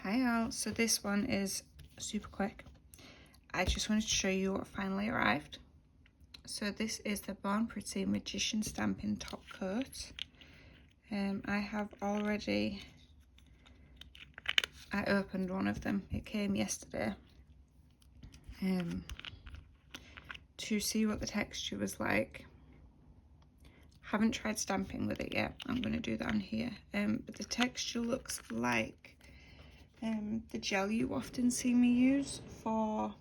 Hi all, so this one is super quick. I just wanted to show you what finally arrived. So this is the Born Pretty Magician Stampin' Top Coat. I opened one of them, it came yesterday, to see what the texture was like. Haven't tried stamping with it yet, I'm going to do that on here, but the texture looks like the gel you often see me use for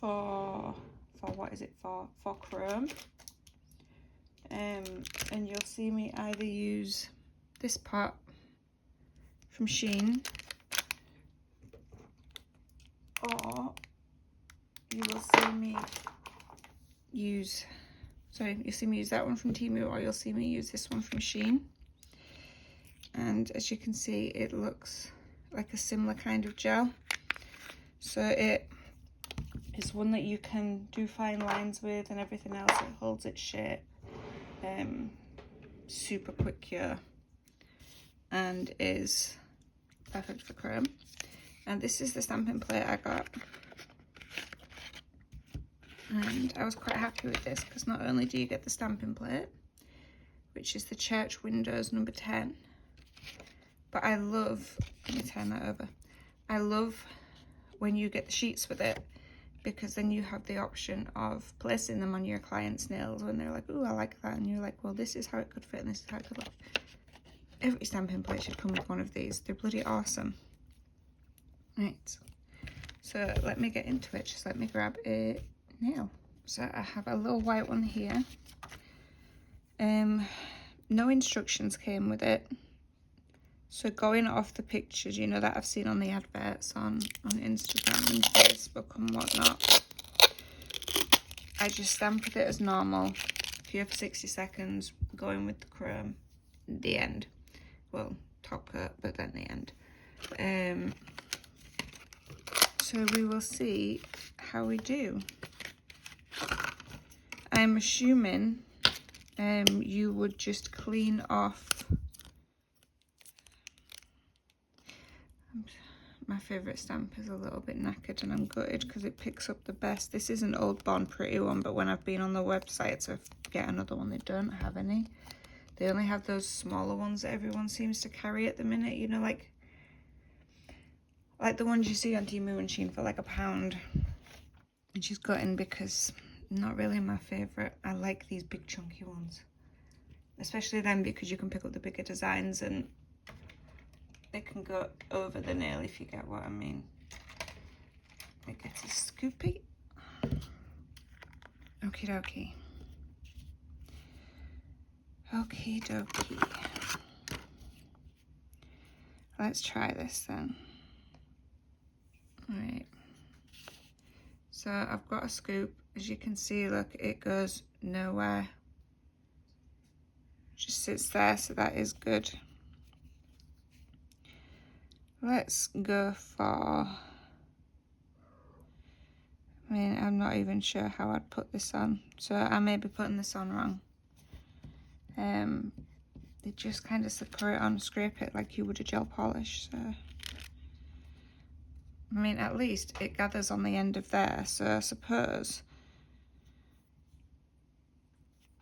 what is it for chrome, and you'll see me either use this pot from Shein, or you will see me use that one from Temu, or you'll see me use this one from Shein. And as you can see, it looks like a similar kind of gel, so it is one that you can do fine lines with and everything else. It holds its shape, super quick cure, and is perfect for chrome. And this is the stamping plate I got, and I was quite happy with this because not only do you get the stamping plate, which is the Church Windows number 10, but I love, let me turn that over, I love when you get the sheets with it, because then you have the option of placing them on your client's nails when they're like, oh, I like that, and you're like, well, this is how it could fit and this is how it could look. Every stamping plate should come with one of these. They're bloody awesome. Right, so let me get into it. Just let me grab a nail. So I have a little white one here. No instructions came with it, so going off the pictures, you know, that I've seen on the adverts on Instagram and Facebook and whatnot, I just stamped it as normal, cure for 60 seconds, going with the chrome, the end. Well, top coat, but then the end. So we will see how we do. I'm assuming you would just clean off. My favourite stamp is a little bit knackered and I'm gutted because it picks up the best. This is an old Born Pretty one, but when I've been on the website to get another one, they don't have any. They only have those smaller ones that everyone seems to carry at the minute, you know, like the ones you see on Temu and Shein for like £1. And she's gutting because not really my favourite. I like these big chunky ones, especially them, because you can pick up the bigger designs and they can go over the nail, if you get what I mean. It gets a scoopy. Okie dokie. Okie dokie. Let's try this then. Alright. So I've got a scoop. As you can see, look, it goes nowhere. Just sits there, so that is good. Let's go for, I mean, I'm not even sure how I'd put this on, so I may be putting this on wrong. They just kind of put it on, scrape it like you would a gel polish, so I mean, at least it gathers on the end of there, so I suppose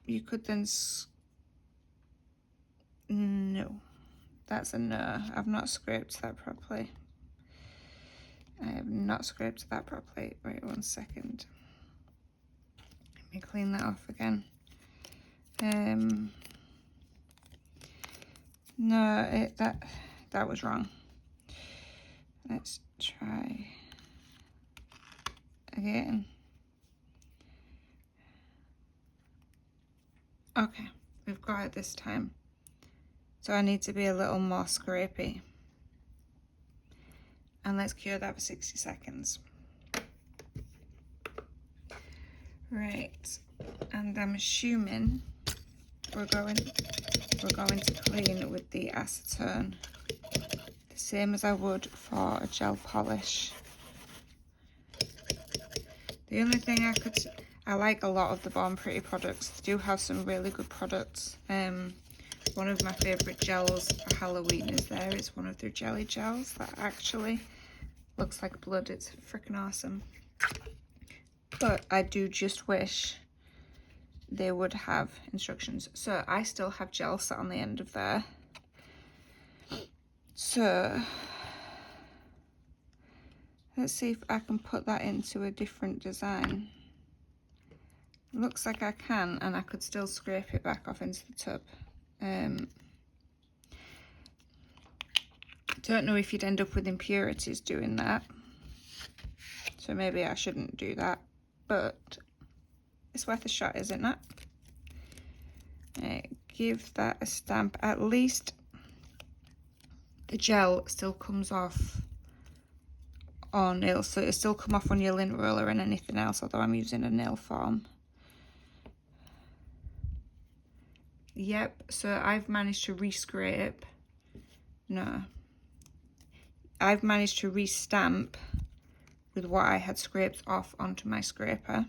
you could then no. That's a no. I've not scraped that properly. I have not scraped that properly. Wait 1 second. Let me clean that off again. No, that was wrong. Let's try again. Okay, we've got it this time. So I need to be a little more scrapey. And let's cure that for 60 seconds. Right, and I'm assuming we're going to clean with the acetone, the same as I would for a gel polish. The only thing I like a lot of the Born Pretty products. They do have some really good products. One of my favourite gels for Halloween is there. It's one of their jelly gels that actually looks like blood. It's freaking awesome. But I do just wish they would have instructions. So I still have gel sat on the end of there. So let's see if I can put that into a different design. Looks like I can, and I could still scrape it back off into the tub. Don't know if you'd end up with impurities doing that, so maybe I shouldn't do that, but it's worth a shot, isn't it? Give that a stamp. At least the gel still comes off on nails, so it'll still come off on your lint roller and anything else, although I'm using a nail form. Yep, so I've managed to re-scrape. No. I've managed to re-stamp with what I had scraped off onto my scraper.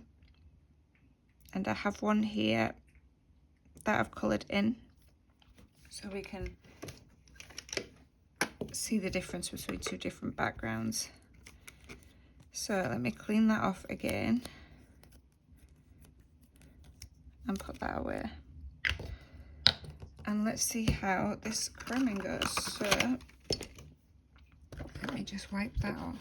And I have one here that I've coloured in, so we can see the difference between two different backgrounds. So let me clean that off again and put that away. And let's see how this chroming goes. So let me just wipe that off.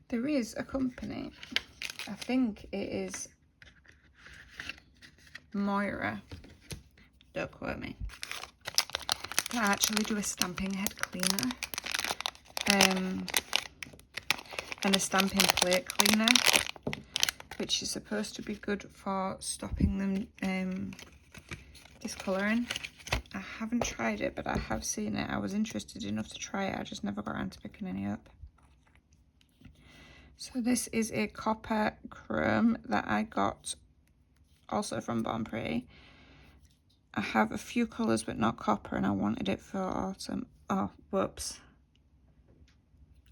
There is a company, I think it is Moira, don't quote me, that actually do a stamping head cleaner and a stamping plate cleaner, which is supposed to be good for stopping them discolouring. I haven't tried it, but I have seen it. I was interested enough to try it, I just never got around to picking any up. So this is a copper chrome that I got also from Bon Prix. I have a few colours but not copper, and I wanted it for autumn. Oh, whoops.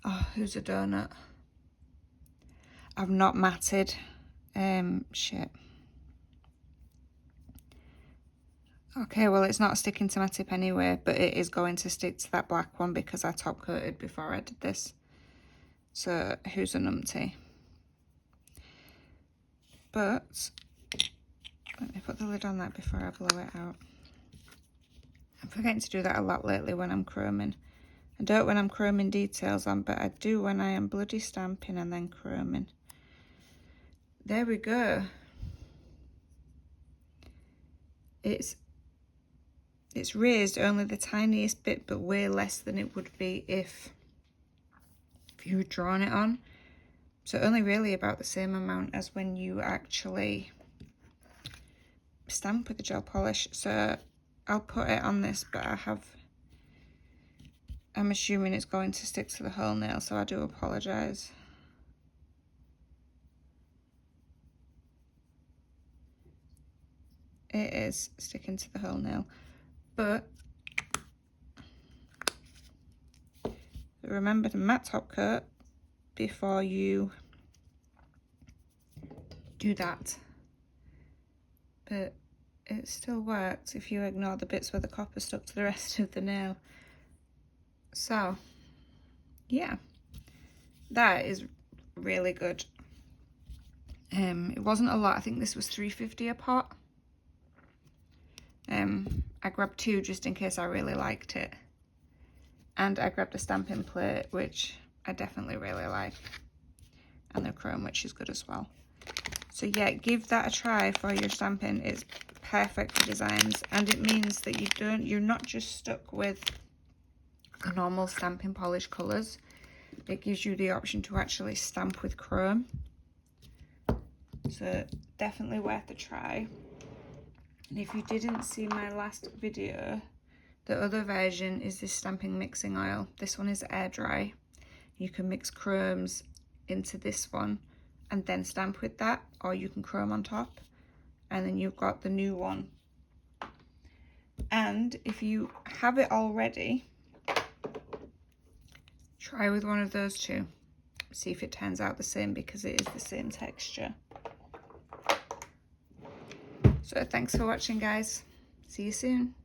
Oh, who's a donut? I've not matted. Shit. Okay, well, it's not sticking to my tip anyway, but it is going to stick to that black one because I top coated before I did this. So who's a numpty? But let me put the lid on that before I blow it out. I'm forgetting to do that a lot lately when I'm chroming. I don't when I'm chroming details on, but I do when I am bloody stamping and then chroming. There we go. It's raised only the tiniest bit, but way less than it would be if you had drawn it on. So only really about the same amount as when you actually stamp with the gel polish. So I'll put it on this, but I'm assuming it's going to stick to the whole nail, so I do apologise. It is sticking to the whole nail, but remember to matte top coat before you do that. But it still works if you ignore the bits where the copper stuck to the rest of the nail. So yeah, that is really good. It wasn't a lot. I think this was $3.50 a pot. I grabbed two just in case I really liked it, and I grabbed a stamping plate, which I definitely really like, and the chrome, which is good as well. So yeah, give that a try for your stamping. It's perfect for designs, and it means that you're not just stuck with the normal stamping polish colours. It gives you the option to actually stamp with chrome. So definitely worth a try. And if you didn't see my last video, the other version is this stamping mixing oil. This one is air dry. You can mix chromes into this one and then stamp with that, or you can chrome on top, and then you've got the new one. And if you have it already, Try with one of those two. See if it turns out the same, because it is the same texture. So thanks for watching, guys. See you soon.